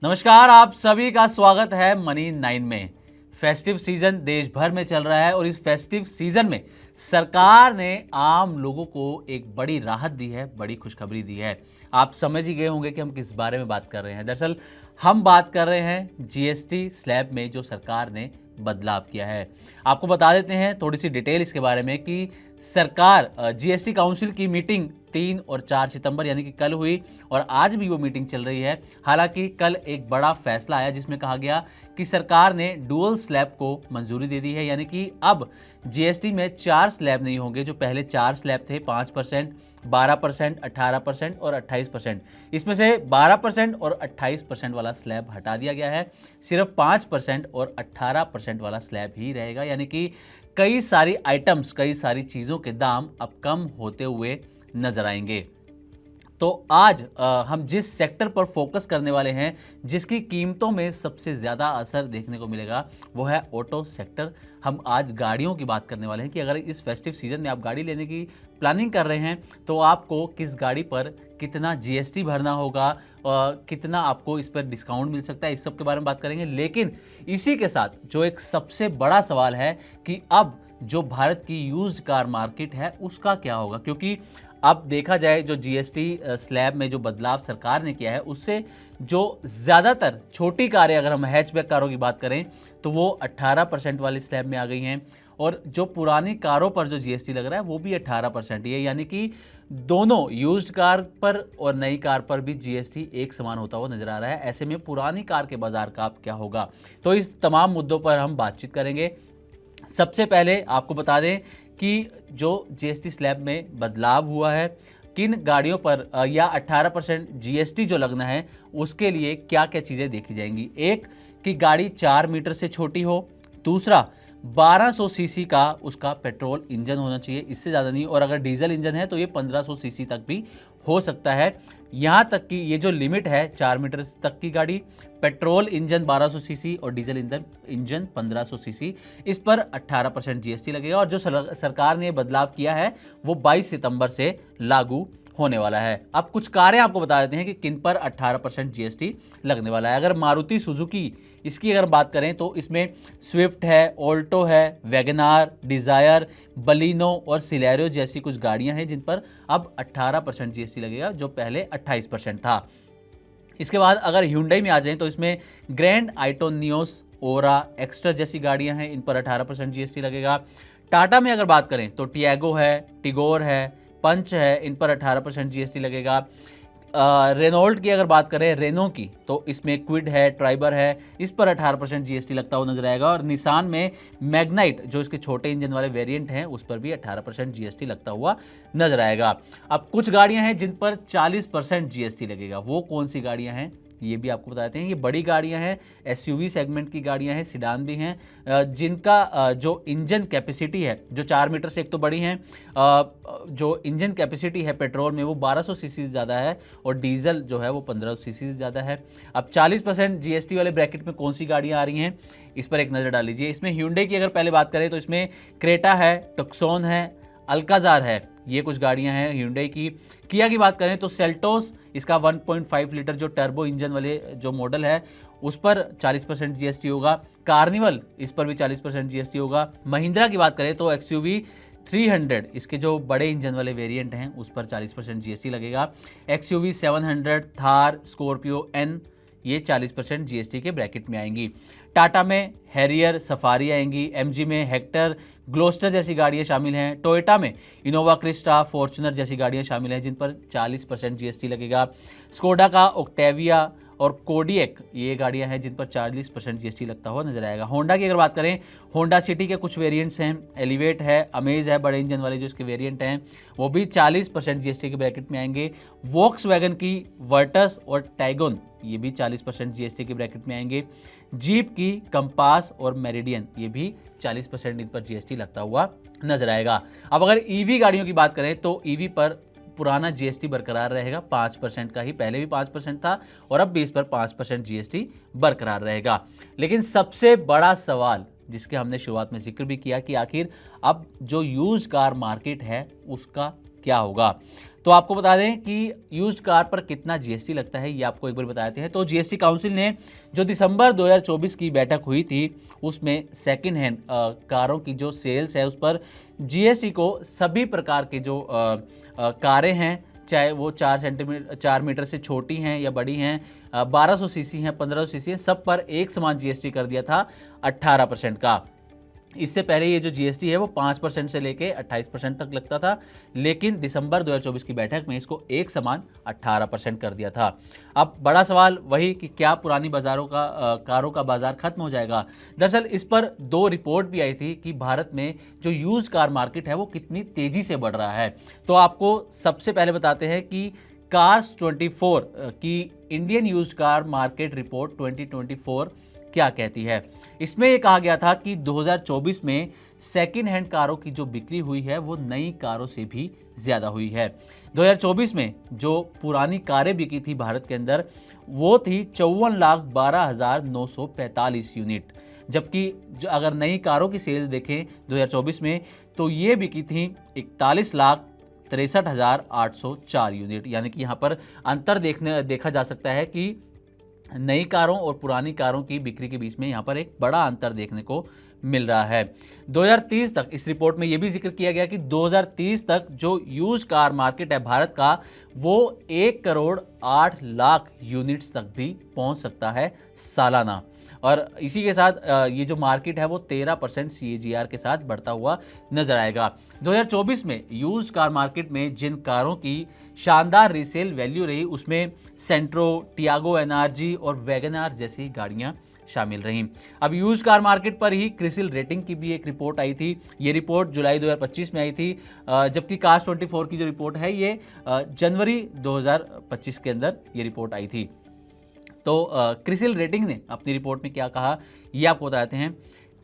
नमस्कार, आप सभी का स्वागत है मनी 9 में। फेस्टिव सीजन देश भर में चल रहा है और इस फेस्टिव सीजन में सरकार ने आम लोगों को एक बड़ी राहत दी है, बड़ी खुशखबरी दी है। आप समझ ही गए होंगे कि हम किस बारे में बात कर रहे हैं। दरअसल हम बात कर रहे हैं जीएसटी स्लैब में जो सरकार ने बदलाव किया है। आपको बता देते हैं थोड़ी सी डिटेल इसके बारे में कि सरकार जीएसटी काउंसिल की मीटिंग 3 और 4 सितंबर यानी कि कल हुई और आज भी वो मीटिंग चल रही है। हालांकि कल एक बड़ा फैसला आया जिसमें कहा गया कि सरकार ने डुअल स्लैब को मंजूरी दे दी है, यानी कि अब जीएसटी में 4 स्लैब नहीं होंगे। जो पहले 4 स्लैब थे 5%, 12%, 18% और 28%, इसमें से 12% और 28% वाला स्लैब हटा दिया गया है। सिर्फ 5% और 18% वाला स्लैब ही रहेगा, यानी कि कई सारी आइटम्स, कई सारी चीज़ों के दाम अब कम होते हुए नजर आएंगे। तो आज हम जिस सेक्टर पर फोकस करने वाले हैं, जिसकी कीमतों में सबसे ज़्यादा असर देखने को मिलेगा, वो है ऑटो सेक्टर। हम आज गाड़ियों की बात करने वाले हैं कि अगर इस फेस्टिव सीजन में आप गाड़ी लेने की प्लानिंग कर रहे हैं तो आपको किस गाड़ी पर कितना जीएसटी भरना होगा, कितना आपको इस पर डिस्काउंट मिल सकता है, इस सब के बारे में बात करेंगे। लेकिन इसी के साथ जो एक सबसे बड़ा सवाल है कि अब जो भारत की यूज्ड कार मार्केट है उसका क्या होगा, क्योंकि अब देखा जाए जो जीएसटी स्लैब में जो बदलाव सरकार ने किया है उससे जो ज़्यादातर छोटी कारें, अगर हम हैचबैक कारों की बात करें तो वो 18% वाले स्लैब में आ गई हैं और जो पुरानी कारों पर जो जीएसटी लग रहा है वो भी 18% ही है, यानी कि दोनों यूज्ड कार पर और नई कार पर भी जीएसटी एक समान होता हुआ नजर आ रहा है। ऐसे में पुरानी कार के बाजार का अब क्या होगा, तो इस तमाम मुद्दों पर हम बातचीत करेंगे। सबसे पहले आपको बता दें कि जो जीएसटी स्लैब में बदलाव हुआ है, किन गाड़ियों पर या 18% जीएसटी जो लगना है उसके लिए क्या क्या चीज़ें देखी जाएंगी। एक, कि गाड़ी 4 मीटर से छोटी हो। दूसरा, 1200 सीसी का उसका पेट्रोल इंजन होना चाहिए, इससे ज़्यादा नहीं। और अगर डीजल इंजन है तो ये 1500 सीसी तक भी हो सकता है। यहाँ तक कि ये जो लिमिट है 4 मीटर तक की गाड़ी, पेट्रोल इंजन 1200 सीसी और डीजल इंजन 1500 सीसी, इस पर 18% जीएसटी लगेगा। और जो सरकार ने बदलाव किया है वो 22 सितंबर से लागू होने वाला है। अब कुछ कारें आपको बता देते हैं कि किन पर 18% जीएसटी लगने वाला है। अगर मारुति सुजुकी इसकी अगर बात करें तो इसमें स्विफ्ट है, ऑल्टो है, वैगनार, डिज़ायर, बलिनो और सिलेरियो जैसी कुछ गाड़ियां हैं जिन पर अब 18% जीएसटी लगेगा, जो पहले 28% था। इसके बाद अगर hyundai में आ जाएं तो इसमें ग्रैंड आइटो नियोस, ओरा, एक्स्ट्रा जैसी गाड़ियां हैं, इन पर 18% जीएसटी लगेगा। टाटा में अगर बात करें तो टियागो है, टिगोर है, पंच है, इन पर 18% जीएसटी लगेगा। रेनॉल्ट की अगर बात करें, रेनो की, तो इसमें क्विड है, ट्राइबर है, इस पर 18% जीएसटी लगता हुआ नजर आएगा। और निसान में मैग्नाइट, जो इसके छोटे इंजन वाले वेरिएंट हैं, उस पर भी 18% जीएसटी लगता हुआ नजर आएगा। अब कुछ गाड़ियां हैं जिन पर 40% जीएसटी लगेगा। वो कौन सी गाड़ियां हैं ये भी आपको बताते हैं। ये बड़ी गाड़ियां हैं, एसयूवी सेगमेंट की गाड़ियां हैं, सिडान भी हैं, जिनका जो इंजन कैपेसिटी है, जो 4 मीटर से एक तो बड़ी हैं, जो इंजन कैपेसिटी है पेट्रोल में वो 1200 सीसी से ज़्यादा है और डीजल जो है वो 1500 सीसी से ज़्यादा है। अब 40% जीएसटी वाले ब्रैकेट में कौन सी गाड़ियाँ आ रही हैं, इस पर एक नज़र डाल लीजिए। इसमें hyundai की अगर पहले बात करें तो इसमें क्रेटा है, टक्सॉन है, अल्काजार है, ये कुछ गाड़ियां हैं hyundai की। किया की बात करें तो सेल्टोस, इसका 1.5 लीटर जो टर्बो इंजन वाले जो मॉडल है उस पर 40% जीएसटी होगा। कार्निवल, इस पर भी 40% जीएसटी होगा। महिंद्रा की बात करें तो एक्सयूवी 300, इसके जो बड़े इंजन वाले वेरिएंट हैं उस पर 40% जीएसटी लगेगा। एक्सयूवी 700, थार, स्कॉर्पियो एन, ये 40% जीएसटी के ब्रैकेट में आएंगी। टाटा में हैरियर, सफारी आएंगी। एमजी में हेक्टर, ग्लोस्टर जैसी गाड़ियां शामिल हैं। टोयोटा में इनोवा क्रिस्टा, फॉर्च्यूनर जैसी गाड़ियां शामिल हैं जिन पर 40% जीएसटी लगेगा। स्कोडा का ओक्टेविया और कोडियक, ये गाड़ियां हैं जिन पर 40% जीएसटी लगता हुआ नजर आएगा। होंडा की अगर बात करें, होंडा सिटी के कुछ वेरिएंट्स हैं, एलिवेट है, अमेज है, बड़े इंजन वाले जो इसके वेरिएंट हैं वो भी 40% जीएसटी के ब्रैकेट में आएंगे। वॉक्सवैगन की वर्टस और टैगोन, ये भी 40% जीएसटी के ब्रैकेट में आएंगे। जीप की कंपास और मेरिडियन, ये भी 40% इन पर जीएसटी लगता हुआ नजर आएगा। अब अगर ईवी गाड़ियों की बात करें तो ईवी पर पुराना जीएसटी बरकरार रहेगा, 5% का ही, पहले भी 5% था और अब भी इस पर 5% जीएसटी बरकरार रहेगा। लेकिन सबसे बड़ा सवाल जिसके हमने शुरुआत में जिक्र भी किया कि आखिर अब जो यूज्ड कार मार्केट है उसका क्या होगा। तो आपको बता दें कि यूज्ड कार पर कितना जीएसटी लगता है ये आपको एक बार बताते हैं। तो जीएसटी काउंसिल ने जो दिसंबर 2024 की बैठक हुई थी उसमें सेकंड हैंड कारों की जो सेल्स है उस पर जीएसटी को सभी प्रकार के जो कारें हैं, चाहे वो 4 मीटर से छोटी हैं या बड़ी हैं, 1200 सीसी हैं, 1500 सीसी हैं, सब पर एक समान जीएसटी कर दिया था 18% का। इससे पहले ये जो जीएसटी है वो 5% से लेके 28% तक लगता था, लेकिन दिसंबर 2024 की बैठक में इसको एक समान 18% कर दिया था। अब बड़ा सवाल वही कि क्या पुरानी बाजारों का कारों का बाजार खत्म हो जाएगा। दरअसल इस पर 2 रिपोर्ट भी आई थी कि भारत में जो यूज्ड कार मार्केट है वो कितनी तेजी से बढ़ रहा है। तो आपको सबसे पहले बताते हैं कि कार्स 24 की Indian used car market report 2024 क्या कहती है। इसमें यह कहा गया था कि 2024 में सेकेंड हैंड कारों की जो बिक्री हुई है वो नई कारों से भी ज्यादा हुई है। 2024 में जो पुरानी कारें बिकी थी भारत के अंदर वो थी 54,12,945 यूनिट, जबकि जो अगर नई कारों की सेल देखें 2024 में तो ये बिकी थी 41,63,804 यूनिट। यानी कि यहाँ पर अंतर देखा जा सकता है कि नई कारों और पुरानी कारों की बिक्री के बीच में यहाँ पर एक बड़ा अंतर देखने को मिल रहा है। 2030 तक इस रिपोर्ट में यह भी जिक्र किया गया कि 2030 तक जो यूज्ड कार मार्केट है भारत का वो 1,08,00,000 यूनिट्स तक भी पहुंच सकता है सालाना। और इसी के साथ ये जो मार्केट है वो 13% CAGR के साथ बढ़ता हुआ नजर आएगा। 2024 में यूज्ड कार मार्केट में जिन कारों की शानदार रीसेल वैल्यू रही उसमें सेंट्रो, टियागो एनआरजी और वैगनआर जैसी गाड़ियां शामिल रहीं। अब यूज्ड कार मार्केट पर ही क्रिसिल रेटिंग की भी एक रिपोर्ट आई थी। ये रिपोर्ट जुलाई 2025 में आई थी, जबकि कार्स 24 की जो रिपोर्ट है ये जनवरी 2025 के अंदर ये रिपोर्ट आई थी। तो क्रिसिल रेटिंग ने अपनी रिपोर्ट में क्या कहा ये आपको बताते हैं।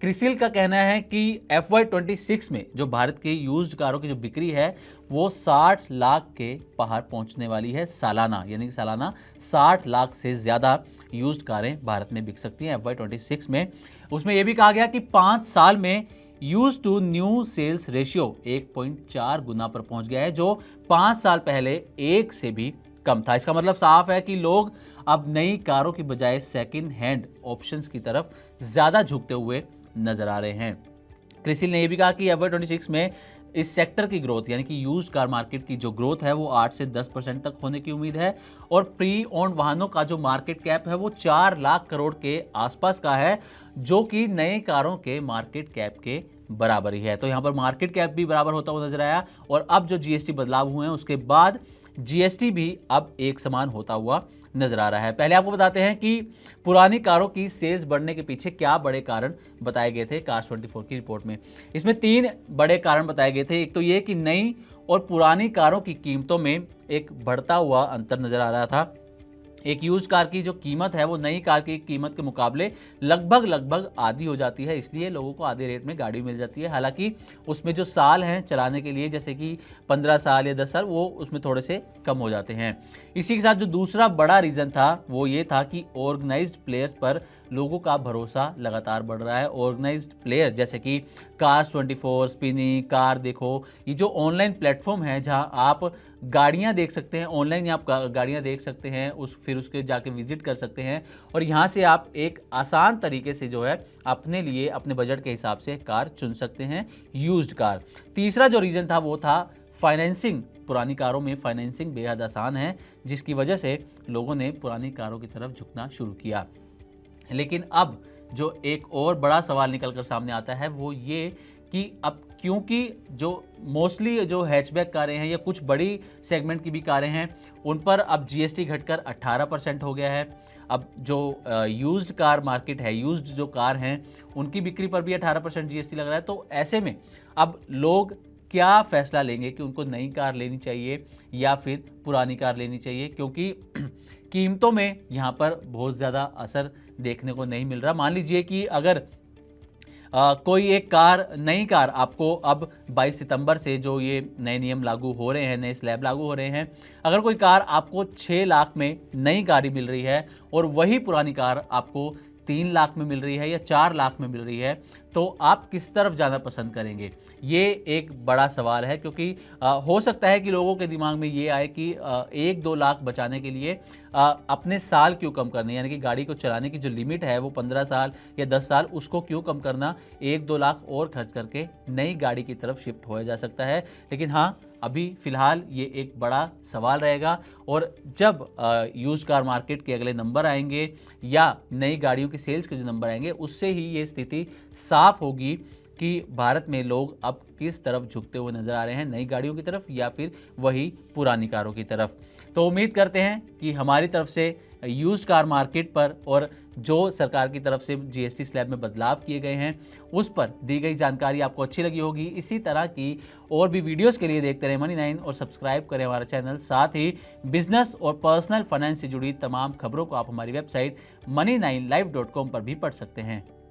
क्रिसिल का कहना है कि FY26 में जो भारत की यूज्ड कारों की जो बिक्री है वो 60 लाख के पार पहुंचने वाली है सालाना, यानी कि सालाना 60 लाख से ज़्यादा यूज्ड कारें भारत में बिक सकती हैं FY26 में। उसमें यह भी कहा गया कि 5 साल में use to new sales ratio 1.4 गुना पर पहुंच गया है, जो 5 साल पहले 1 से भी कम था। इसका मतलब साफ है कि लोग अब नई कारों की बजाय सेकंड हैंड ऑप्शंस की तरफ ज़्यादा झुकते हुए नजर आ रहे हैं। क्रिसिल ने यह भी कहा कि FY26 में इस सेक्टर की ग्रोथ यानी कि यूज्ड कार मार्केट की जो ग्रोथ है वो 8 से 10% तक होने की उम्मीद है और प्री ओन्ड वाहनों का जो मार्केट कैप है वो 4 लाख करोड़ के आसपास का है, जो कि नए कारों के मार्केट कैप के बराबर ही है। तो यहाँ पर मार्केट कैप भी बराबर होता हुआ नजर आया और अब जो जीएसटी बदलाव हुए हैं उसके बाद जीएसटी भी अब एक समान होता हुआ नजर आ रहा है। पहले आपको बताते हैं कि पुरानी कारों की सेल्स बढ़ने के पीछे क्या बड़े कारण बताए गए थे कार्स 24 की रिपोर्ट में। इसमें 3 बड़े कारण बताए गए थे। एक तो ये कि नई और पुरानी कारों की कीमतों में एक बढ़ता हुआ अंतर नजर आ रहा था। एक यूज्ड कार की जो कीमत है वो नई कार की कीमत के मुकाबले लगभग आधी हो जाती है, इसलिए लोगों को आधे रेट में गाड़ी मिल जाती है। हालांकि उसमें जो साल हैं चलाने के लिए, जैसे कि 15 साल या 10 साल, वो उसमें थोड़े से कम हो जाते हैं। इसी के साथ जो दूसरा बड़ा रीज़न था वो ये था कि ऑर्गेनाइज्ड प्लेयर्स पर लोगों का भरोसा लगातार बढ़ रहा है। ऑर्गेनाइज्ड प्लेयर जैसे कि कार्स 24, स्पिनी, कार देखो, ये जो ऑनलाइन प्लेटफॉर्म है जहां आप गाड़ियां देख सकते हैं, ऑनलाइन आप गाड़ियां देख सकते हैं, फिर उसके जाके विजिट कर सकते हैं और यहाँ से आप एक आसान तरीके से जो है अपने लिए अपने बजट के हिसाब से कार चुन सकते हैं, यूज्ड कार। तीसरा जो रीज़न था वो था फाइनेंसिंग। पुरानी कारों में फाइनेंसिंग बेहद आसान है, जिसकी वजह से लोगों ने पुरानी कारों की तरफ झुकना शुरू किया। लेकिन अब जो एक और बड़ा सवाल निकलकर सामने आता है वो ये कि अब क्योंकि जो मोस्टली जो हैचबैक कारें हैं या कुछ बड़ी सेगमेंट की भी कारें हैं उन पर अब जीएसटी घटकर 18% हो गया है। अब जो यूज्ड कार मार्केट है, यूज्ड जो कार हैं उनकी बिक्री पर भी 18% जीएसटी लग रहा है। तो ऐसे में अब लोग क्या फैसला लेंगे कि उनको नई कार लेनी चाहिए या फिर पुरानी कार लेनी चाहिए, क्योंकि कीमतों में यहाँ पर बहुत ज़्यादा असर देखने को नहीं मिल रहा। मान लीजिए कि अगर कोई एक कार, नई कार आपको अब 22 सितंबर से जो ये नए नियम लागू हो रहे हैं, नए स्लैब लागू हो रहे हैं, अगर कोई कार आपको 6 लाख में नई गाड़ी मिल रही है और वही पुरानी कार आपको 3 लाख में मिल रही है या 4 लाख में मिल रही है, तो आप किस तरफ जाना पसंद करेंगे? ये एक बड़ा सवाल है, क्योंकि हो सकता है कि लोगों के दिमाग में ये आए कि 1-2 लाख बचाने के लिए अपने साल क्यों कम करने, यानी कि गाड़ी को चलाने की जो लिमिट है वो 15 साल या 10 साल, उसको क्यों कम करना, 1-2 लाख और खर्च करके नई गाड़ी की तरफ शिफ्ट होया जा सकता है। लेकिन हाँ, अभी फ़िलहाल ये एक बड़ा सवाल रहेगा, और जब यूज्ड कार मार्केट के अगले नंबर आएंगे या नई गाड़ियों की सेल्स के जो नंबर आएंगे, उससे ही ये स्थिति साफ होगी कि भारत में लोग अब किस तरफ झुकते हुए नजर आ रहे हैं, नई गाड़ियों की तरफ या फिर वही पुरानी कारों की तरफ। तो उम्मीद करते हैं कि हमारी तरफ से यूज्ड कार मार्केट पर और जो सरकार की तरफ से जीएसटी स्लैब में बदलाव किए गए हैं उस पर दी गई जानकारी आपको अच्छी लगी होगी। इसी तरह की और भी वीडियोस के लिए देखते रहे मनी 9 और सब्सक्राइब करें हमारा चैनल। साथ ही बिजनेस और पर्सनल फाइनेंस से जुड़ी तमाम खबरों को आप हमारी वेबसाइट money9live.com पर भी पढ़ सकते हैं।